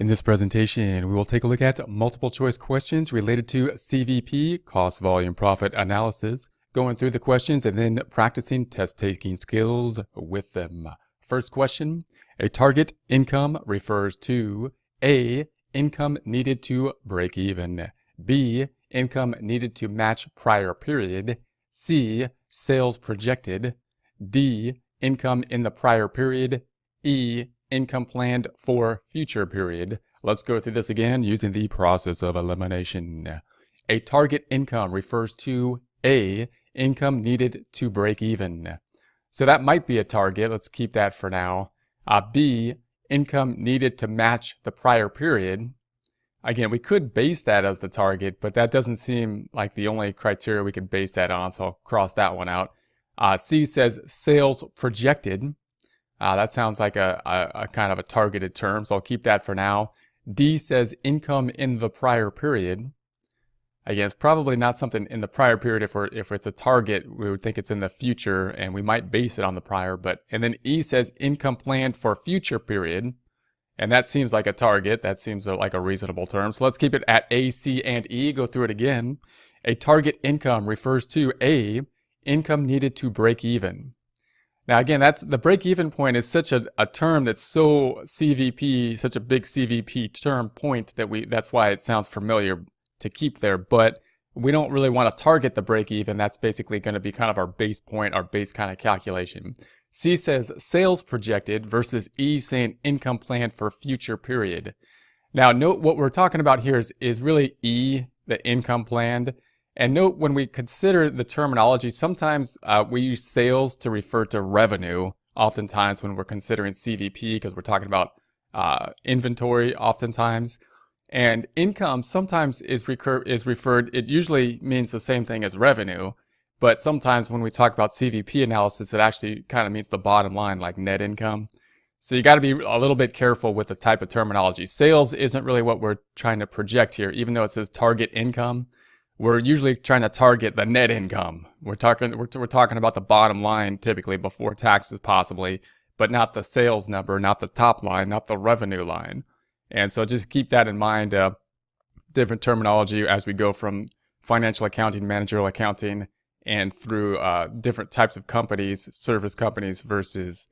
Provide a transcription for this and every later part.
In this presentation, we will take a look at multiple choice questions related to CVP, cost volume profit analysis, going through the questions and then practicing test taking skills with them. First question, a target income refers to A, income needed to break even, B, income needed to match prior period, C, sales projected, D, income in the prior period, E, income planned for future period. Let's go through this again using the process of elimination. A target income refers to A, income needed to break even. So that might be a target. Let's keep that for now. B, income needed to match the prior period. Again, we could base that as the target, but that doesn't seem like the only criteria we could base that on, so I'll cross that one out. C says sales projected. That sounds like a kind of a targeted term, so I'll keep that for now. D says income in the prior period. Again, it's probably not something in the prior period. If it's a target, we would think it's in the future, and we might base it on the prior. And then E says income planned for future period, and that seems like a target. That seems like a reasonable term. So let's keep it at A, C, and E. Go through it again. A target income refers to A, income needed to break even. Now again, that's the break-even point is such a term that's so CVP, such a big CVP term point that's why it sounds familiar to keep there, but we don't really want to target the break-even. That's basically going to be kind of our base point, our base kind of calculation. C says sales projected versus E saying income planned for future period. Now note what we're talking about here is really E, the income planned. And note when we consider the terminology, sometimes we use sales to refer to revenue, oftentimes when we're considering CVP, because we're talking about inventory oftentimes. And income sometimes is referred, it usually means the same thing as revenue, but sometimes when we talk about CVP analysis, it actually kind of means the bottom line, like net income. So you got to be a little bit careful with the type of terminology. Sales isn't really what we're trying to project here, even though it says target income. We're usually trying to target the net income. We're talking about the bottom line typically before taxes possibly, but not the sales number, not the top line, not the revenue line. And so just keep that in mind, different terminology as we go from financial accounting, managerial accounting, and through different types of companies, service companies versus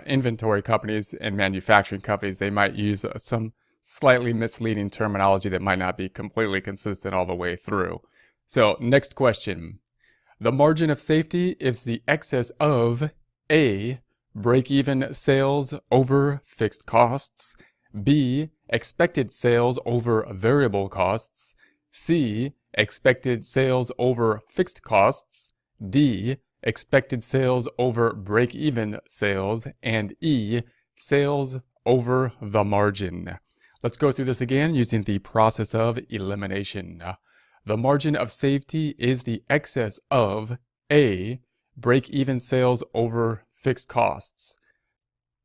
inventory companies and manufacturing companies. They might use some slightly misleading terminology that might not be completely consistent all the way through. So next question. The margin of safety is the excess of A, break-even sales over fixed costs, B, expected sales over variable costs, C, expected sales over fixed costs, D, expected sales over break-even sales, and E, sales over the margin. Let's go through this again using the process of elimination. The margin of safety is the excess of A, break-even sales over fixed costs.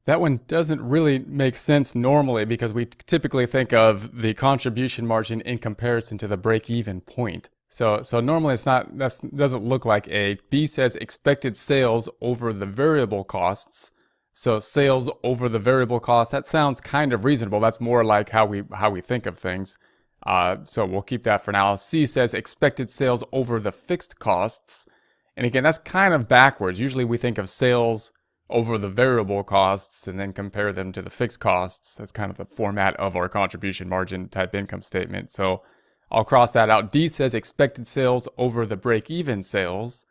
That one doesn't really make sense normally because we typically think of the contribution margin in comparison to the break-even point. So normally that doesn't look like A. B says expected sales over the variable costs. So sales over the variable cost, that sounds kind of reasonable. That's more like how we think of things. So we'll keep that for now. C says expected sales over the fixed costs. And again, that's kind of backwards. Usually we think of sales over the variable costs and then compare them to the fixed costs. That's kind of the format of our contribution margin type income statement. So I'll cross that out. D says expected sales over the break-even sales.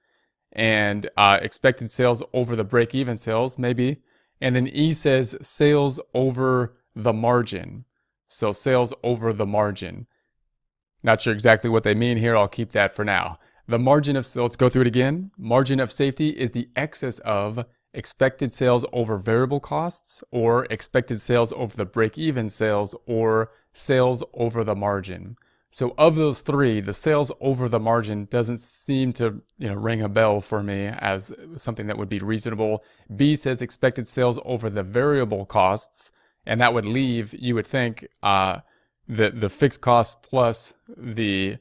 And expected sales over the break-even sales, maybe. And then E says sales over the margin. So sales over the margin. Not sure exactly what they mean here. I'll keep that for now. The margin of, let's go through it again. Margin of safety is the excess of expected sales over variable costs or expected sales over the break-even sales or sales over the margin. So of those three, the sales over the margin doesn't seem to ring a bell for me as something that would be reasonable. B says expected sales over the variable costs, and that would leave, you would think, the fixed costs plus the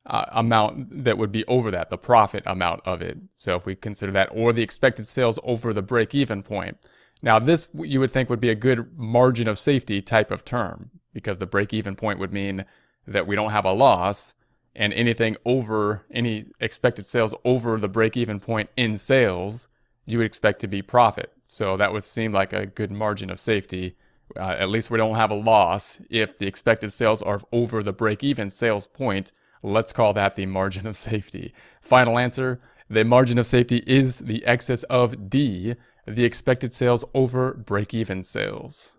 amount that would be over that, the profit amount of it. So if we consider that, or the expected sales over the break-even point. Now this, you would think, would be a good margin of safety type of term. because the break-even point would mean that we don't have a loss, and anything over, any expected sales over the break-even point in sales, you would expect to be profit. So that would seem like a good margin of safety. At least we don't have a loss if the expected sales are over the break-even sales point. Let's call that the margin of safety. Final answer, the margin of safety is the excess of D, the expected sales over break-even sales.